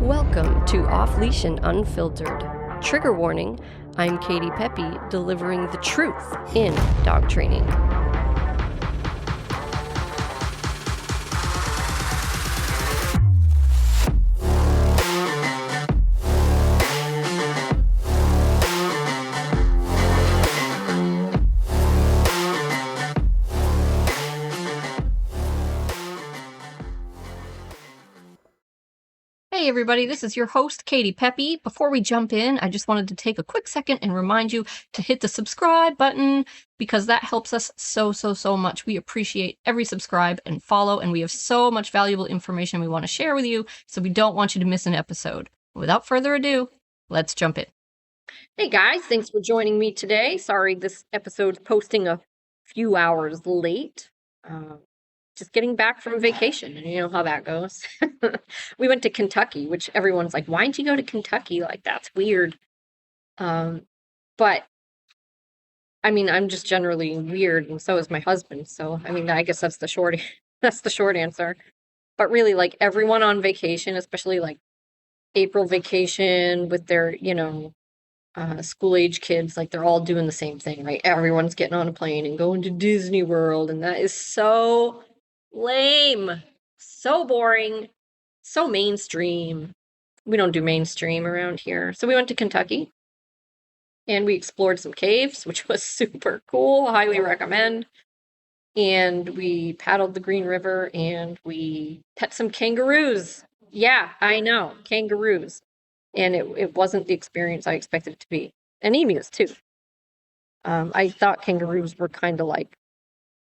Welcome to Off Leash and Unfiltered. Trigger warning, I'm Katie Pepe, delivering the truth in dog training. Hey everybody, this is your host, Katie Pepe. Before we jump in, I just wanted to take a quick second and remind you to hit the subscribe button because that helps us so much. We appreciate every subscribe and follow, and we have so much valuable information we want to share with you, so we don't want you to miss an episode. Without further ado, let's jump in. Hey guys, thanks for joining me today. Sorry this episode's posting a few hours late. Just getting back from vacation, and you know how that goes. We went to Kentucky, which everyone's like, why didn't you go to Kentucky? Like, that's weird. But I mean, I'm just generally weird, and so is my husband. So, I mean, I guess that's the short answer. But really, like, everyone on vacation, especially like April vacation with their, school-age kids, like they're all doing the same thing, right? Everyone's getting on a plane and going to Disney World, and that is so lame, so boring, so mainstream. We don't do mainstream around here. So we went to Kentucky and we explored some caves, which was super cool. Highly recommend. And we paddled the Green River and we pet some kangaroos. Yeah, I know, kangaroos. And it wasn't the experience I expected it to be. And emus too. I thought kangaroos were kind of like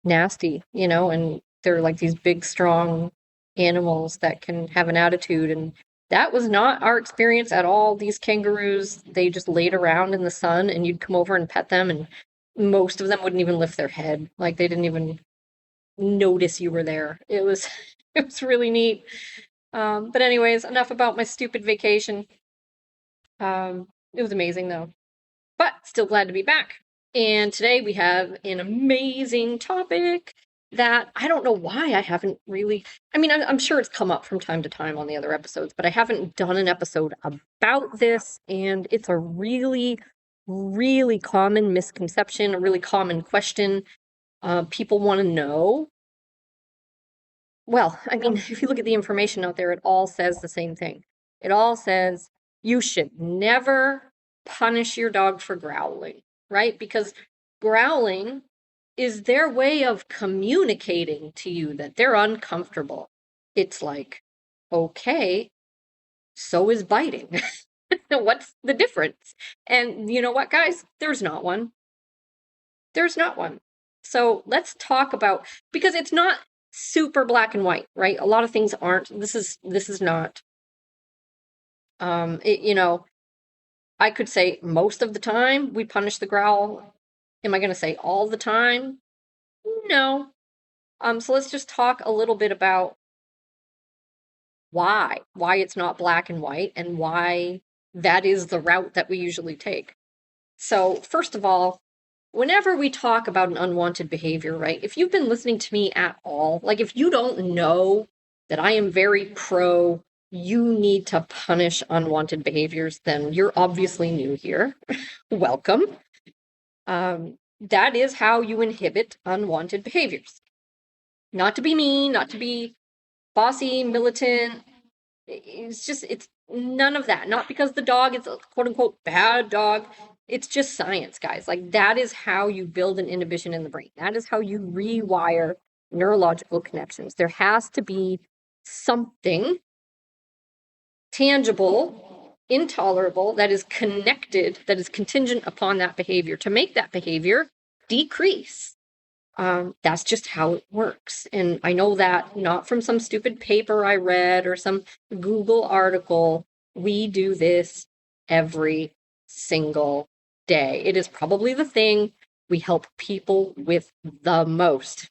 nasty, and they're like these big, strong animals that can have an attitude. And that was not our experience at all. These kangaroos, they just laid around in the sun and you'd come over and pet them, and most of them wouldn't even lift their head. Like they didn't even notice you were there. It was really neat. But anyways, enough about my stupid vacation. It was amazing though. But still glad to be back. And today we have an amazing topic that I don't know why I haven't really, I'm sure it's come up from time to time on the other episodes, but I haven't done an episode about this, and it's a really, really common misconception, a really common question. People want to know. Well, if you look at the information out there, it all says the same thing. It all says you should never punish your dog for growling, right? Because growling is their way of communicating to you that they're uncomfortable. It's like, okay, so is biting. What's the difference? And you know what, guys? There's not one. There's not one. So let's talk about, because it's not super black and white, right? A lot of things aren't. This is not. I could say most of the time we punish the growl. Am I going to say all the time? No. So let's just talk a little bit about why it's not black and white and why that is the route that we usually take. So first of all, whenever we talk about an unwanted behavior, right? If you've been listening to me at all, like if you don't know that I am very pro you need to punish unwanted behaviors, then you're obviously new here. Welcome. That is how you inhibit unwanted behaviors. Not to be mean, not to be bossy, militant. It's none of that. Not because the dog is a quote unquote bad dog. It's just science, guys. Like that is how you build an inhibition in the brain. That is how you rewire neurological connections. There has to be something tangible, intolerable, that is connected, that is contingent upon that behavior to make that behavior decrease. That's just how it works. And I know that not from some stupid paper I read or some Google article. We do this every single day. It is probably the thing we help people with the most.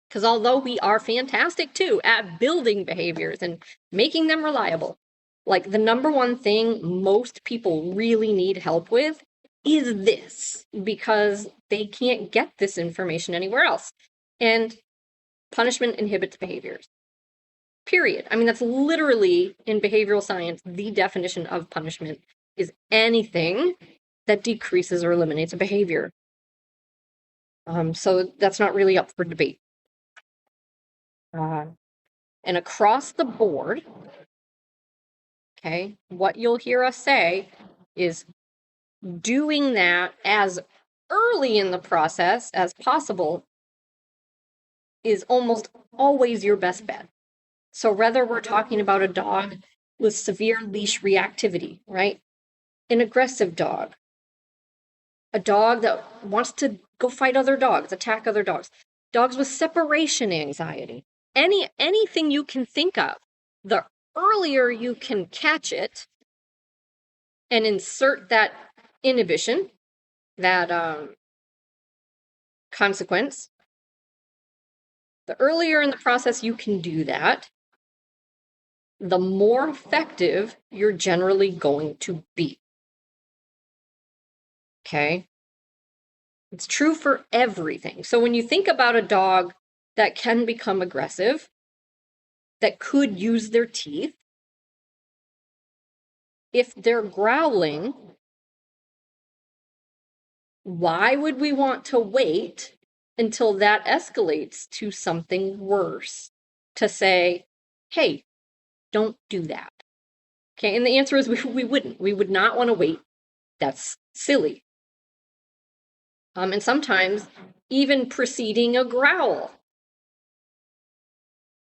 Because although we are fantastic too at building behaviors and making them reliable, like the number one thing most people really need help with is this, because they can't get this information anywhere else. And punishment inhibits behaviors. period. I mean, that's literally in behavioral science, the definition of punishment is anything that decreases or eliminates a behavior. So that's not really up for debate. And across the board, okay, what you'll hear us say is doing that as early in the process as possible is almost always your best bet. So whether we're talking about a dog with severe leash reactivity, right? An aggressive dog, a dog that wants to go fight other dogs, attack other dogs, dogs with separation anxiety, anything you can think of, the earlier you can catch it and insert that inhibition, that consequence, the earlier in the process you can do that, the more effective you're generally going to be. Okay? It's true for everything. So when you think about a dog that can become aggressive, that could use their teeth, if they're growling, why would we want to wait until that escalates to something worse to say, hey, don't do that? Okay, and the answer is we wouldn't. We would not want to wait. That's silly. And sometimes even preceding a growl,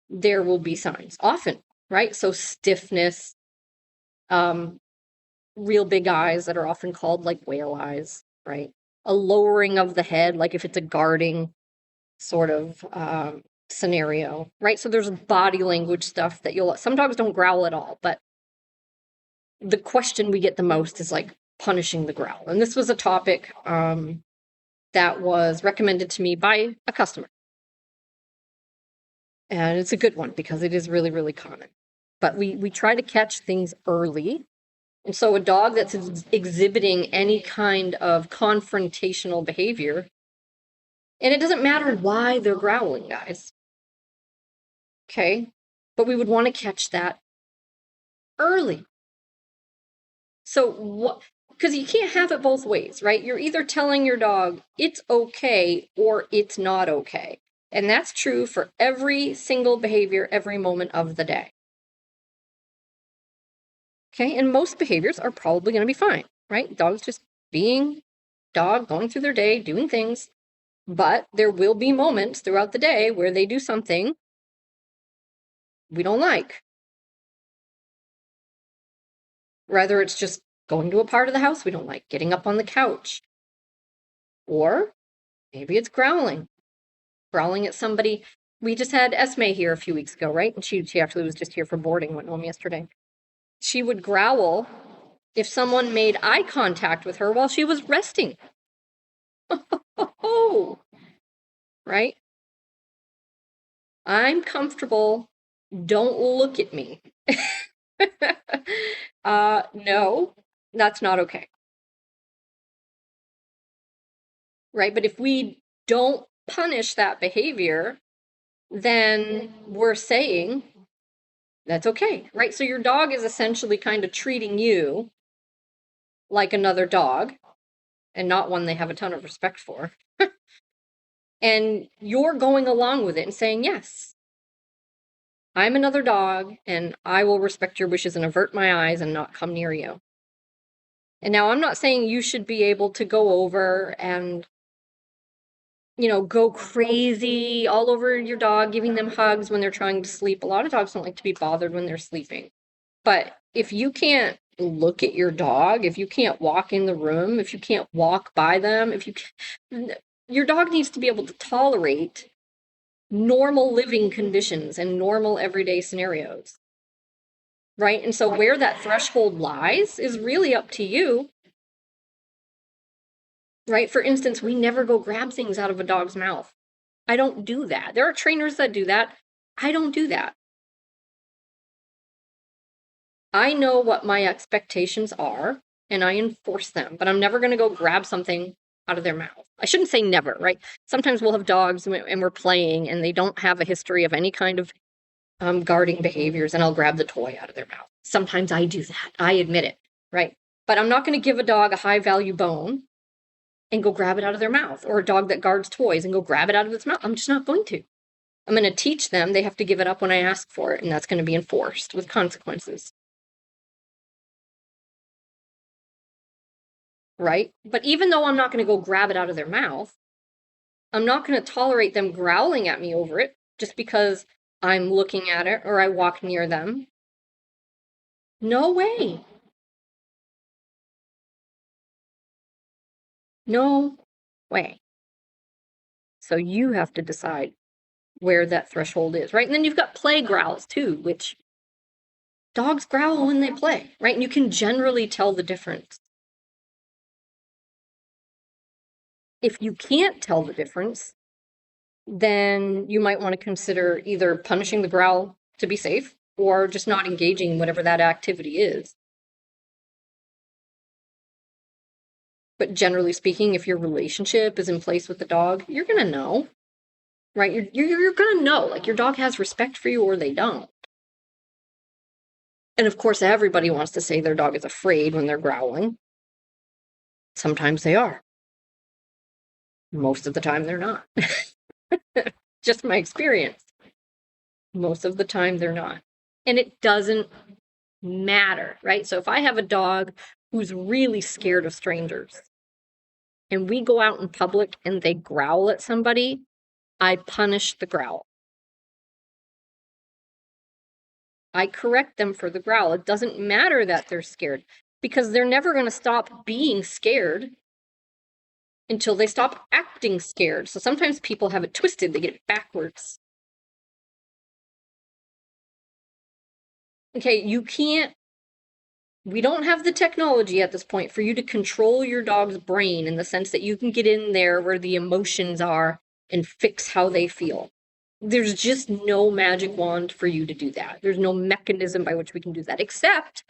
there will be signs, often, right? So stiffness, real big eyes that are often called like whale eyes, right? A lowering of the head, like if it's a guarding sort of scenario, right? So there's body language stuff that some dogs don't growl at all, but the question we get the most is like punishing the growl. And this was a topic that was recommended to me by a customer. And it's a good one because it is really, really common. But we try to catch things early. And so a dog that's exhibiting any kind of confrontational behavior, and it doesn't matter why they're growling, guys. Okay? But we would want to catch that early. So what? Because you can't have it both ways, right? You're either telling your dog it's okay or it's not okay. And that's true for every single behavior, every moment of the day. Okay, and most behaviors are probably going to be fine, right? Dogs just being dog, going through their day, doing things. But there will be moments throughout the day where they do something we don't like. Whether it's just going to a part of the house we don't like, getting up on the couch, or maybe it's growling at somebody. We just had Esme here a few weeks ago, right? And she actually was just here for boarding, went home yesterday. She would growl if someone made eye contact with her while she was resting. Oh, right? I'm comfortable. Don't look at me. No, that's not okay. Right? But if we don't punish that behavior, then we're saying that's okay, right? So your dog is essentially kind of treating you like another dog and not one they have a ton of respect for. And you're going along with it and saying, yes, I'm another dog and I will respect your wishes and avert my eyes and not come near you. And now I'm not saying you should be able to go over and, go crazy all over your dog, giving them hugs when they're trying to sleep. A lot of dogs don't like to be bothered when they're sleeping. But if you can't look at your dog, if you can't walk in the room, if you can't walk by them, your dog needs to be able to tolerate normal living conditions and normal everyday scenarios. Right? And so where that threshold lies is really up to you. Right? For instance, we never go grab things out of a dog's mouth. I don't do that. There are trainers that do that. I don't do that. I know what my expectations are and I enforce them, but I'm never going to go grab something out of their mouth. I shouldn't say never, right? Sometimes we'll have dogs and we're playing and they don't have a history of any kind of guarding behaviors, and I'll grab the toy out of their mouth. Sometimes I do that. I admit it, right? But I'm not going to give a dog a high value bone and go grab it out of their mouth, or a dog that guards toys and go grab it out of its mouth. I'm just not going to. I'm going to teach them they have to give it up when I ask for it, and that's going to be enforced with consequences. Right? But even though I'm not going to go grab it out of their mouth, I'm not going to tolerate them growling at me over it just because I'm looking at it or I walk near them. No way. No way. So you have to decide where that threshold is, right? And then you've got play growls too, which dogs growl when they play, right? And you can generally tell the difference. If you can't tell the difference, then you might want to consider either punishing the growl to be safe or just not engaging in whatever that activity is. But generally speaking, if your relationship is in place with the dog, you're going to know, right? You're going to know, like, your dog has respect for you or they don't. And of course, everybody wants to say their dog is afraid when they're growling. Sometimes they are. Most of the time, they're not. Just my experience. Most of the time, they're not. And it doesn't matter, right? So if I have a dog who's really scared of strangers and we go out in public and they growl at somebody, I punish the growl. I correct them for the growl. It doesn't matter that they're scared because they're never going to stop being scared until they stop acting scared. So sometimes people have it twisted, they get it backwards. Okay, we don't have the technology at this point for you to control your dog's brain in the sense that you can get in there where the emotions are and fix how they feel. There's just no magic wand for you to do that. There's no mechanism by which we can do that, except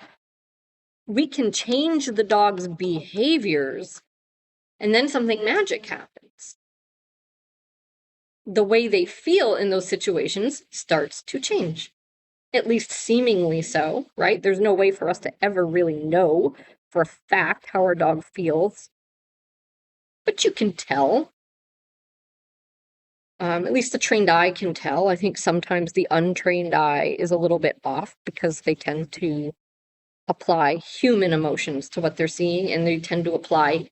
we can change the dog's behaviors and then something magic happens. The way they feel in those situations starts to change. At least seemingly so, right? There's no way for us to ever really know for a fact how our dog feels. But you can tell. At least the trained eye can tell. I think sometimes the untrained eye is a little bit off because they tend to apply human emotions to what they're seeing, and they tend to apply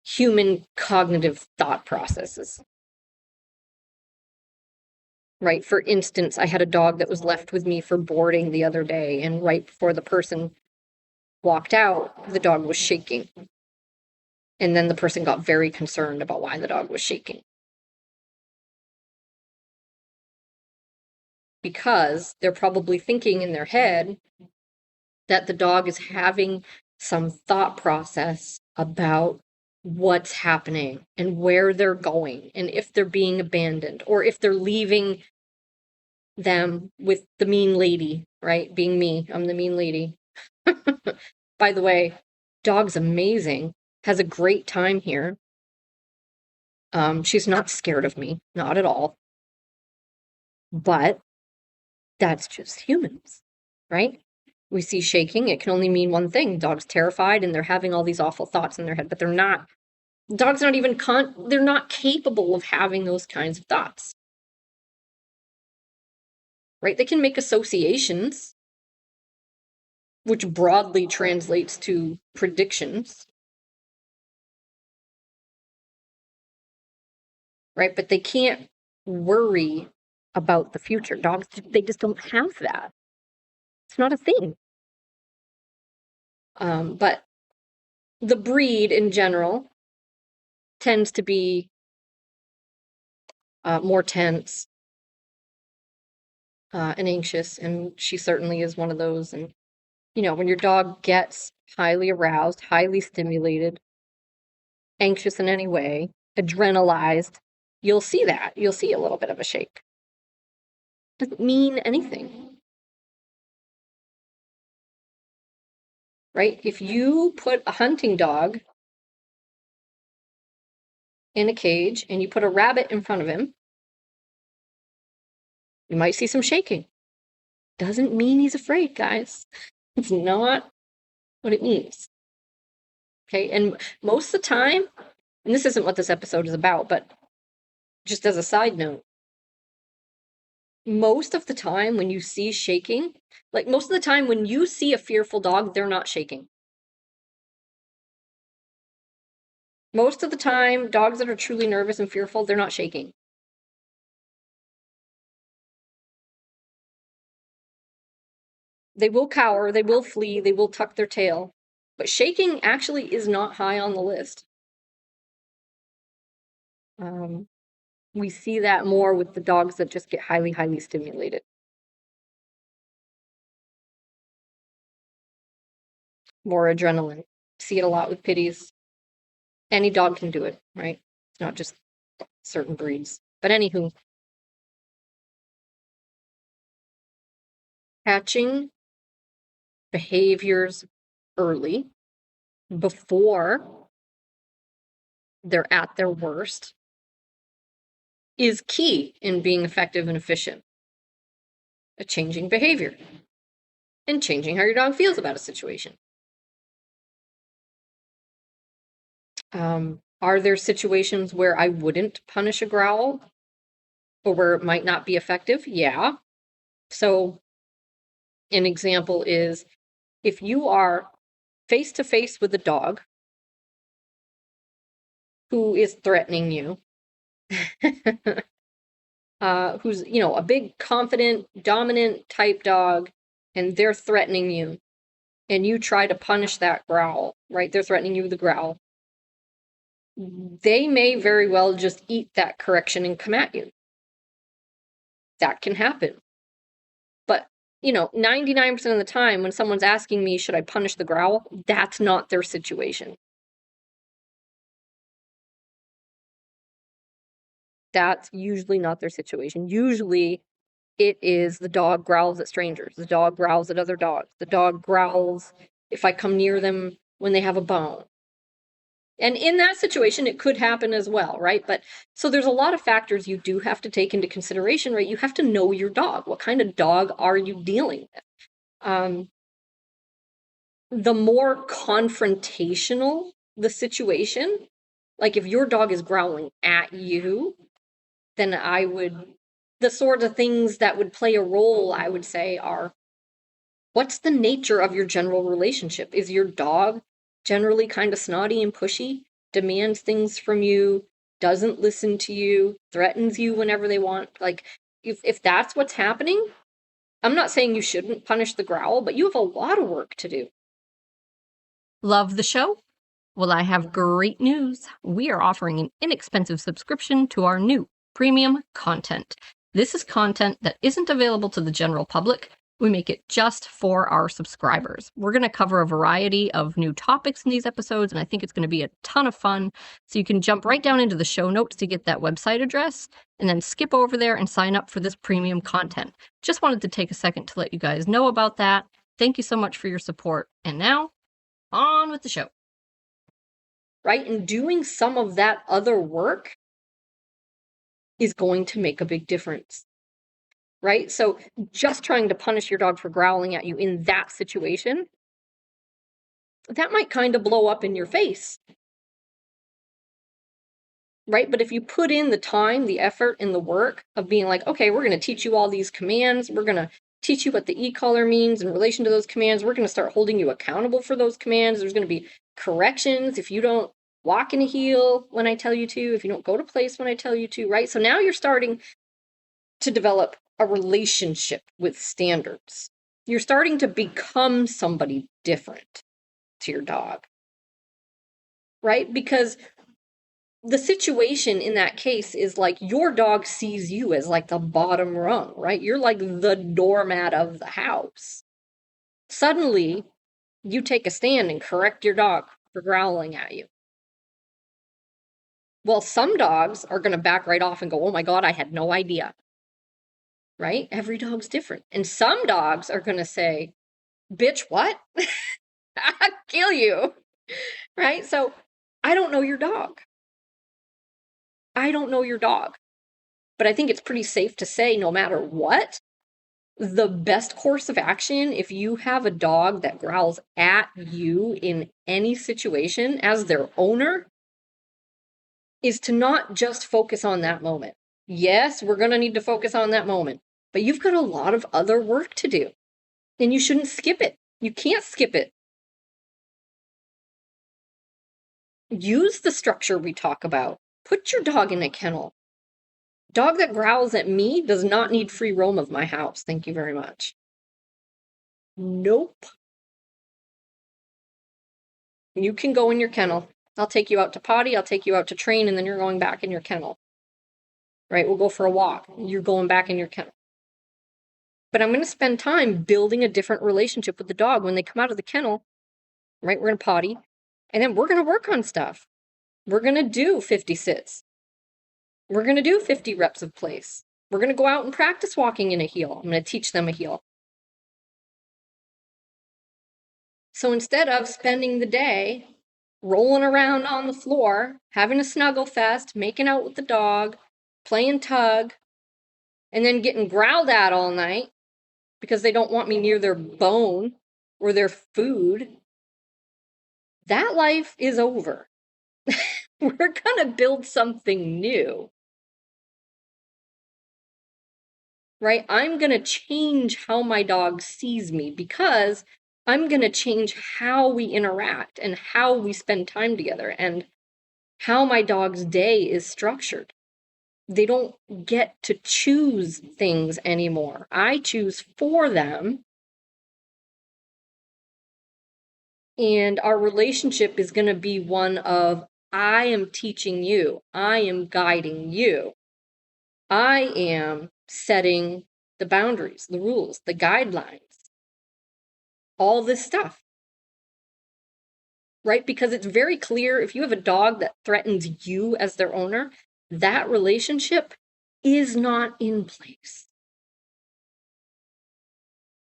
human cognitive thought processes. Right? For instance, I had a dog that was left with me for boarding the other day, and right before the person walked out, the dog was shaking. And then the person got very concerned about why the dog was shaking. Because they're probably thinking in their head that the dog is having some thought process about what's happening and where they're going and if they're being abandoned or if they're leaving them with the mean lady, right? Being me, I'm the mean lady. By the way, dog's amazing, has a great time here. She's not scared of me, not at all. But that's just humans, right? We see shaking, it can only mean one thing. Dog's terrified and they're having all these awful thoughts in their head, but they're not. Dogs not even they're not capable of having those kinds of thoughts. Right? They can make associations, which broadly translates to predictions. Right? But they can't worry about the future. Dogs, they just don't have that. It's not a thing. But the breed in general tends to be more tense and anxious, and she certainly is one of those. And when your dog gets highly aroused, highly stimulated, anxious in any way, adrenalized, you'll see that. You'll see a little bit of a shake. Doesn't mean anything. Right? If you put a hunting dog in a cage and you put a rabbit in front of him, you might see some shaking. Doesn't mean he's afraid, guys. It's not what it means. Okay, and most of the time, and this isn't what this episode is about, but just as a side note, most of the time when you see shaking, like most of the time when you see a fearful dog, they're not shaking. Most of the time, dogs that are truly nervous and fearful, they're not shaking. They will cower, they will flee, they will tuck their tail. But shaking actually is not high on the list. Um, we see that more with the dogs that just get highly, highly stimulated. More adrenaline. See it a lot with pitties. Any dog can do it, right? It's not just certain breeds. But anywho, catching behaviors early before they're at their worst is key in being effective and efficient at changing behavior and changing how your dog feels about a situation. Are there situations where I wouldn't punish a growl or where it might not be effective? Yeah. So an example is if you are face to face with a dog who is threatening you, who's, a big, confident, dominant type dog, and they're threatening you, and you try to punish that growl, right? They're threatening you with a growl. They may very well just eat that correction and come at you. That can happen. But, 99% of the time when someone's asking me, should I punish the growl? That's not their situation. That's usually not their situation. Usually it is the dog growls at strangers. The dog growls at other dogs. The dog growls if I come near them when they have a bone. And in that situation, it could happen as well, right? But so there's a lot of factors you do have to take into consideration, right? You have to know your dog. What kind of dog are you dealing with? The more confrontational the situation, like if your dog is growling at you, then the sorts of things that would play a role, I would say, are what's the nature of your general relationship? Is your dog generally kind of snotty and pushy, demands things from you, doesn't listen to you, threatens you whenever they want? Like, if that's what's happening, I'm not saying you shouldn't punish the growl, but you have a lot of work to do. Love the show? Well, I have great news. We are offering an inexpensive subscription to our new premium content. This is content that isn't available to the general public. We make it just for our subscribers. We're going to cover a variety of new topics in these episodes, and I think it's going to be a ton of fun. So you can jump right down into the show notes to get that website address, and then skip over there and sign up for this premium content. Just wanted to take a second to let you guys know about that. Thank you so much for your support. And now, on with the show. Right? And doing some of that other work is going to make a big difference. Right? So just trying to punish your dog for growling at you in that situation, that might kind of blow up in your face. Right? But if you put in the time, the effort, and the work of being like, okay, we're going to teach you all these commands. We're going to teach you what the e-collar means in relation to those commands. We're going to start holding you accountable for those commands. There's going to be corrections if you don't walk in a heel when I tell you to, if you don't go to place when I tell you to, right? So now you're starting to develop a relationship with standards. You're starting to become somebody different to your dog, right? Because the situation in that case is like your dog sees you as like the bottom rung, right? You're like the doormat of the house. Suddenly, you take a stand and correct your dog for growling at you. Well, some dogs are going to back right off and go, oh my God, I had no idea. Right? Every dog's different. And some dogs are going to say, bitch, what? I'll kill you. Right? So I don't know your dog. I don't know your dog. But I think it's pretty safe to say no matter what, The best course of action, if you have a dog that growls at you in any situation as their owner, is to not just focus on that moment. Yes, we're going to need to focus on that moment, but you've got a lot of other work to do, and you shouldn't skip it. You can't skip it. Use the structure we talk about. Put your dog in a kennel. Dog that growls at me does not need free roam of my house. Thank you very much. Nope. You can go in your kennel. I'll take you out to potty, I'll take you out to train, and then you're going back in your kennel. Right? We'll go for a walk. You're going back in your kennel. But I'm going to spend time building a different relationship with the dog when they come out of the kennel. Right? We're going to potty, and then we're going to work on stuff. We're going to do 50 sits. We're going to do 50 reps of place. We're going to go out and practice walking in a heel. I'm going to teach them a heel. So instead of spending the day rolling around on the floor, having a snuggle fest, making out with the dog, playing tug, and then getting growled at all night because they don't want me near their bone or their food, that life is over. We're going to build something new. Right? I'm going to change how my dog sees me because I'm going to change how we interact and how we spend time together and how my dog's day is structured. They don't get to choose things anymore. I choose for them. And our relationship is going to be one of, I am teaching you, I am guiding you, I am setting the boundaries, the rules, the guidelines, all this stuff. Right? Because it's very clear if you have a dog that threatens you as their owner, that relationship is not in place.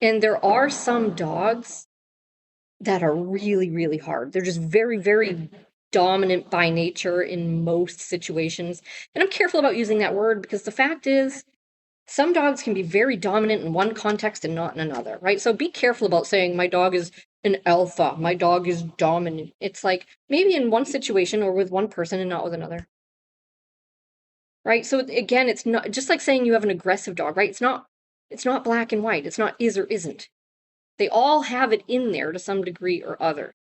And there are some dogs that are really, really hard. They're just very, very dominant by nature in most situations. And I'm careful about using that word because the fact is, some dogs can be very dominant in one context and not in another, right? So be careful about saying my dog is an alpha, my dog is dominant. It's like maybe in one situation or with one person and not with another. Right? So again, it's not just like saying you have an aggressive dog, right? It's not black and white. It's not is or isn't. They all have it in there to some degree or other.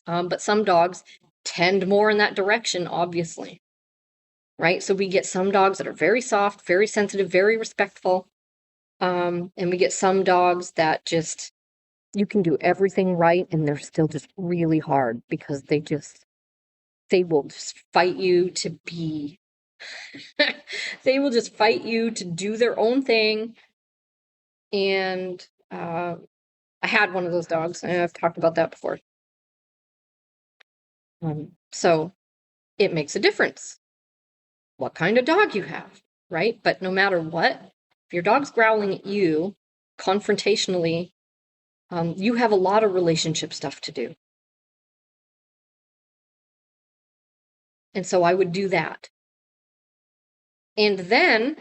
But some dogs tend more in that direction, obviously. Right? So we get some dogs that are very soft, very sensitive, very respectful. And we get some dogs that just, you can do everything right and they're still just really hard because they will just fight you to be, they will just fight you to do their own thing. And I had one of those dogs, and I've talked about that before. So it makes a difference what kind of dog you have, right? But no matter what, if your dog's growling at you confrontationally, you have a lot of relationship stuff to do. And so I would do that. And then,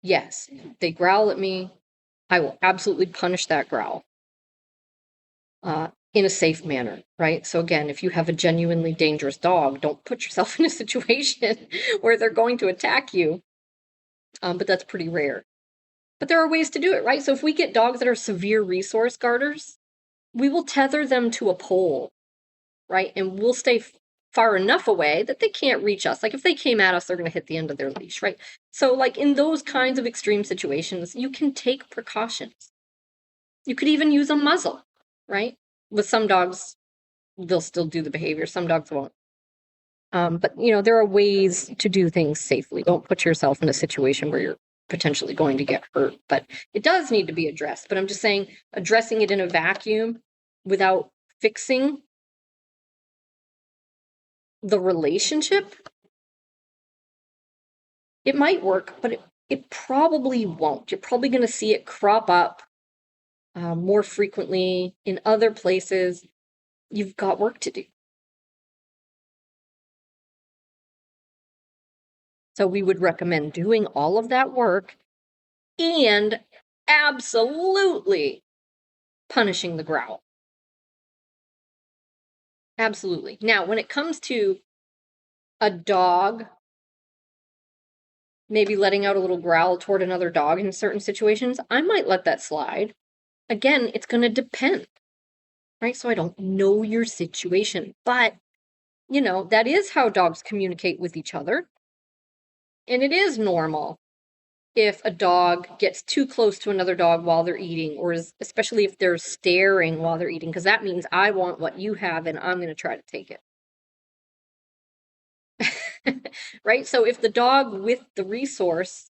yes, they growl at me. I will absolutely punish that growl in a safe manner, right? So again, if you have a genuinely dangerous dog, don't put yourself in a situation where they're going to attack you. But that's pretty rare. But there are ways to do it, right? So if we get dogs that are severe resource guarders, we will tether them to a pole, right? And we'll stay far enough away that they can't reach us. Like if they came at us, they're going to hit the end of their leash, right? So like in those kinds of extreme situations, you can take precautions. You could even use a muzzle, right? With some dogs, they'll still do the behavior. Some dogs won't. But there are ways to do things safely. Don't put yourself in a situation where you're potentially going to get hurt, but it does need to be addressed. But I'm just saying, addressing it in a vacuum without fixing the relationship, it might work, but it probably won't. You're probably going to see it crop up more frequently in other places. You've got work to do. So we would recommend doing all of that work and absolutely punishing the growl. Absolutely. Now, when it comes to a dog maybe letting out a little growl toward another dog in certain situations, I might let that slide. Again, it's going to depend, right? So I don't know your situation, but that is how dogs communicate with each other. And it is normal if a dog gets too close to another dog while they're eating, or especially if they're staring while they're eating, because that means I want what you have and I'm going to try to take it. Right? So if the dog with the resource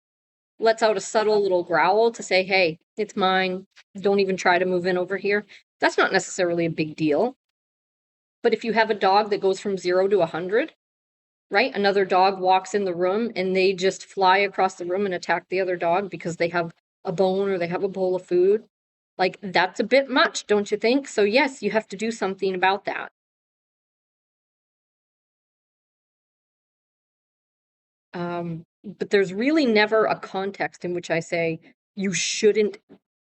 lets out a subtle little growl to say, hey, it's mine, don't even try to move in over here, that's not necessarily a big deal. But if you have a dog that goes from 0 to 100, right? Another dog walks in the room and they just fly across the room and attack the other dog because they have a bone or they have a bowl of food. Like, that's a bit much, don't you think? So yes, you have to do something about that. But there's really never a context in which I say you shouldn't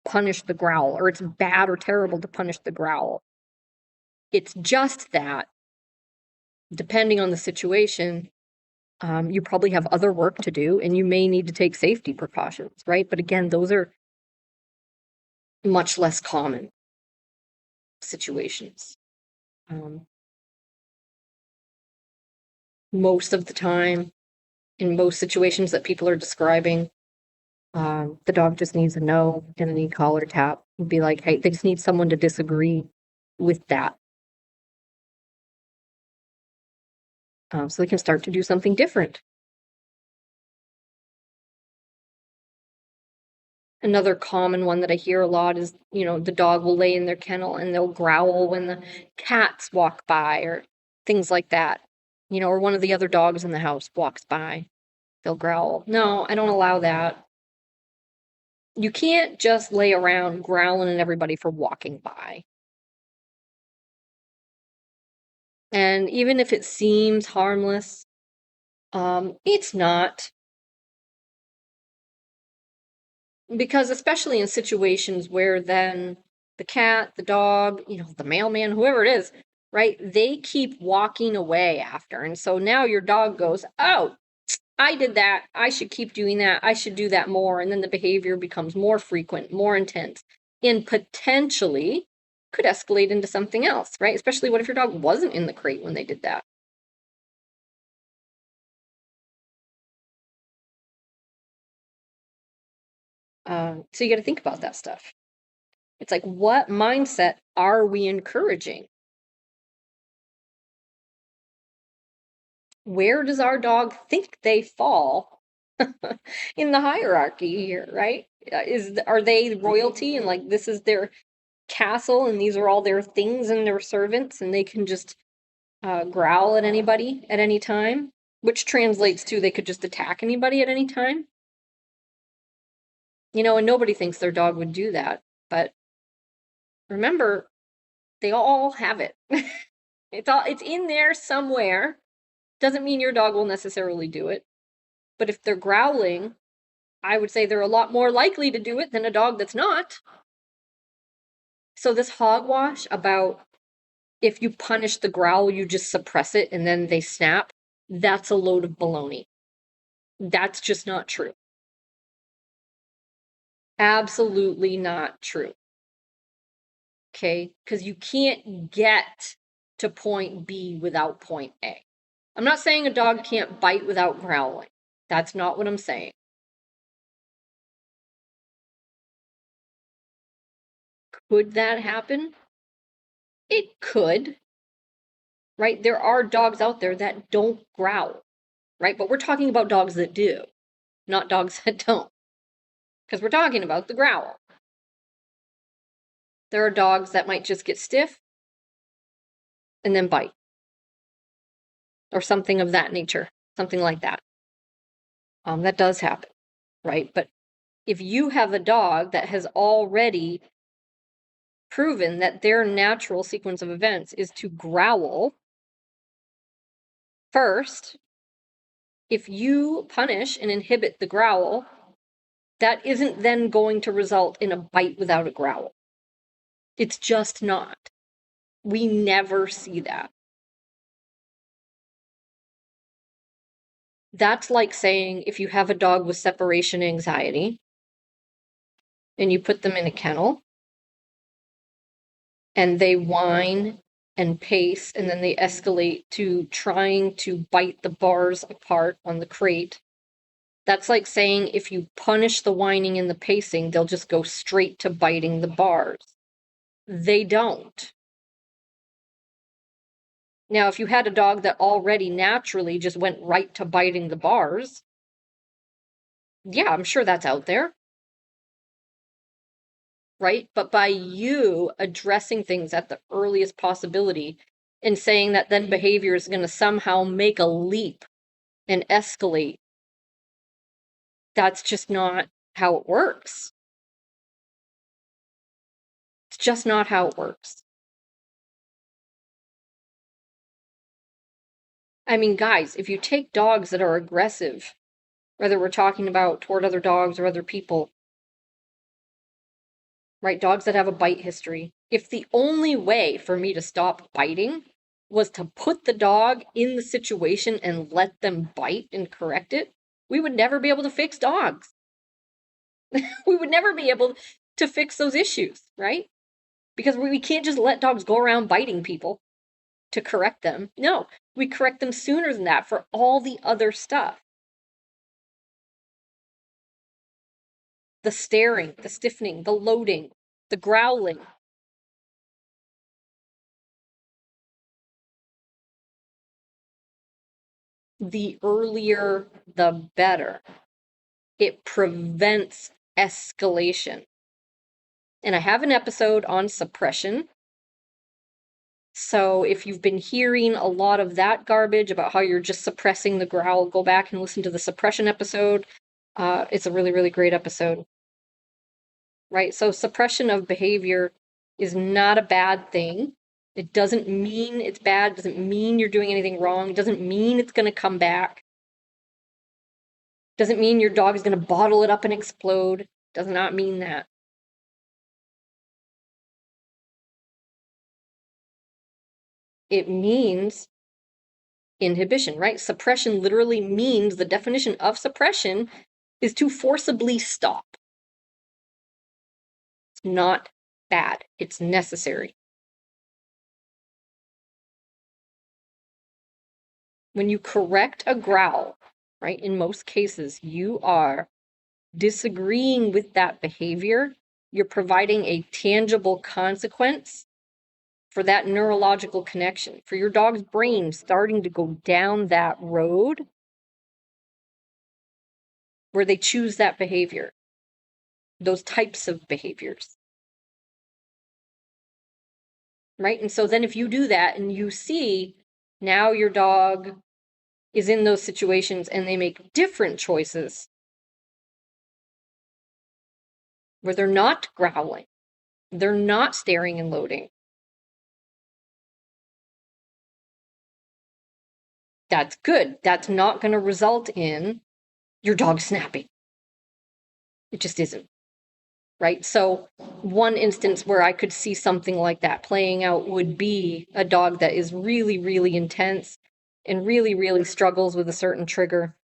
punish the growl, or it's bad or terrible to punish the growl. It's just that, depending on the situation, you probably have other work to do and you may need to take safety precautions, right? But again, those are much less common situations. Most of the time, in most situations that people are describing, the dog just needs a no and a knee collar tap and be like, hey, they just need someone to disagree with that. So they can start to do something different. Another common one that I hear a lot is, the dog will lay in their kennel and they'll growl when the cats walk by or things like that. Or one of the other dogs in the house walks by, they'll growl. No, I don't allow that. You can't just lay around growling at everybody for walking by. And even if it seems harmless, it's not. Because especially in situations where then the cat, the dog, the mailman, whoever it is, right, they keep walking away after. And so now your dog goes, oh, I did that. I should keep doing that. I should do that more. And then the behavior becomes more frequent, more intense, and potentially could escalate into something else, right? Especially what if your dog wasn't in the crate when they did that? So you got to think about that stuff. It's like, what mindset are we encouraging? Where does our dog think they fall in the hierarchy here, right? Are they royalty and like this is their castle and these are all their things and their servants and they can just growl at anybody at any time, which translates to they could just attack anybody at any time? And nobody thinks their dog would do that, but remember, they all have it. It's in there somewhere. Doesn't mean your dog will necessarily do it. But if they're growling, I would say they're a lot more likely to do it than a dog that's not. So this hogwash about if you punish the growl, you just suppress it and then they snap, that's a load of baloney. That's just not true. Absolutely not true. Okay? Because you can't get to point B without point A. I'm not saying a dog can't bite without growling. That's not what I'm saying. Could that happen? It could, right? There are dogs out there that don't growl, right? But we're talking about dogs that do, not dogs that don't, because we're talking about the growl. There are dogs that might just get stiff and then bite, or something of that nature, something like that. That does happen, right? But if you have a dog that has already proven that their natural sequence of events is to growl first, if you punish and inhibit the growl, that isn't then going to result in a bite without a growl. It's just not. We never see that. That's like saying if you have a dog with separation anxiety and you put them in a kennel and they whine and pace and then they escalate to trying to bite the bars apart on the crate. That's like saying if you punish the whining and the pacing, they'll just go straight to biting the bars. They don't. Now, if you had a dog that already naturally just went right to biting the bars, yeah, I'm sure that's out there. Right? But by you addressing things at the earliest possibility and saying that then behavior is going to somehow make a leap and escalate, that's just not how it works. It's just not how it works. I mean, guys, if you take dogs that are aggressive, whether we're talking about toward other dogs or other people, right? Dogs that have a bite history. If the only way for me to stop biting was to put the dog in the situation and let them bite and correct it, we would never be able to fix dogs. We would never be able to fix those issues, right? Because we can't just let dogs go around biting people to correct them. No, we correct them sooner than that for all the other stuff. The staring, the stiffening, the loading, the growling. The earlier, the better. It prevents escalation. And I have an episode on suppression. So if you've been hearing a lot of that garbage about how you're just suppressing the growl, go back and listen to the suppression episode. It's a really, really great episode. Right? So suppression of behavior is not a bad thing. It doesn't mean it's bad. It doesn't mean you're doing anything wrong. It doesn't mean it's going to come back. Doesn't mean your dog is going to bottle it up and explode. Does not mean that. It means inhibition, right? Suppression literally means the definition of suppression is to forcibly stop. It's not bad. It's necessary. When you correct a growl, right, in most cases, you are disagreeing with that behavior. You're providing a tangible consequence for that neurological connection, for your dog's brain starting to go down that road where they choose that behavior, those types of behaviors. Right? And so then if you do that and you see now your dog is in those situations and they make different choices where they're not growling, they're not staring and loading. That's good. That's not going to result in your dog snapping. It just isn't. Right? So one instance where I could see something like that playing out would be a dog that is really, really intense and really, really struggles with a certain trigger.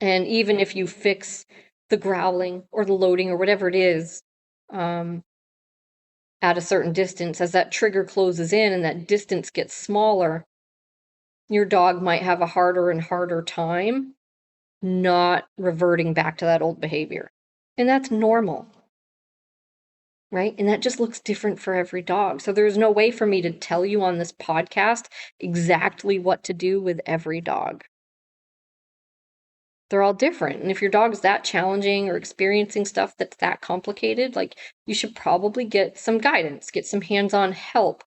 And even if you fix the growling or the loading or whatever it is at a certain distance, as that trigger closes in and that distance gets smaller, your dog might have a harder and harder time not reverting back to that old behavior. And that's normal. Right? And that just looks different for every dog. So there's no way for me to tell you on this podcast exactly what to do with every dog. They're all different. And if your dog's that challenging or experiencing stuff that's that complicated, like you should probably get some guidance, get some hands-on help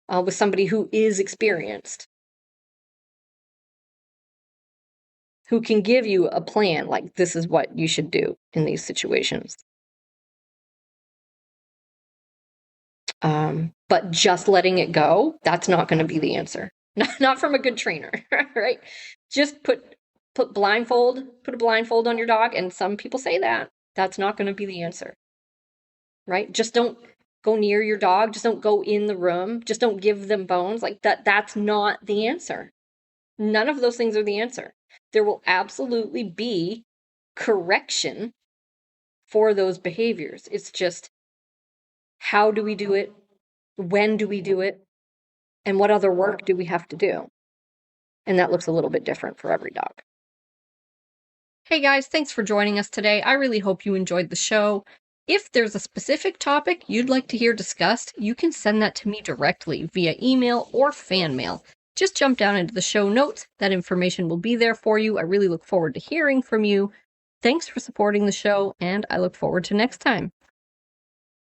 with somebody who is experienced, who can give you a plan, like this is what you should do in these situations. But just letting it go, that's not going to be the answer. Not from a good trainer, right? Just put a blindfold on your dog, and some people say that. That's not going to be the answer, right? Just don't go near your dog. Just don't go in the room. Just don't give them bones. Like that's not the answer. None of those things are the answer. There will absolutely be correction for those behaviors. It's just, how do we do it? When do we do it? And what other work do we have to do? And that looks a little bit different for every dog. Hey guys, thanks for joining us today. I really hope you enjoyed the show. If there's a specific topic you'd like to hear discussed, you can send that to me directly via email or fan mail. Just jump down into the show notes. That information will be there for you. I really look forward to hearing from you. Thanks for supporting the show, and I look forward to next time.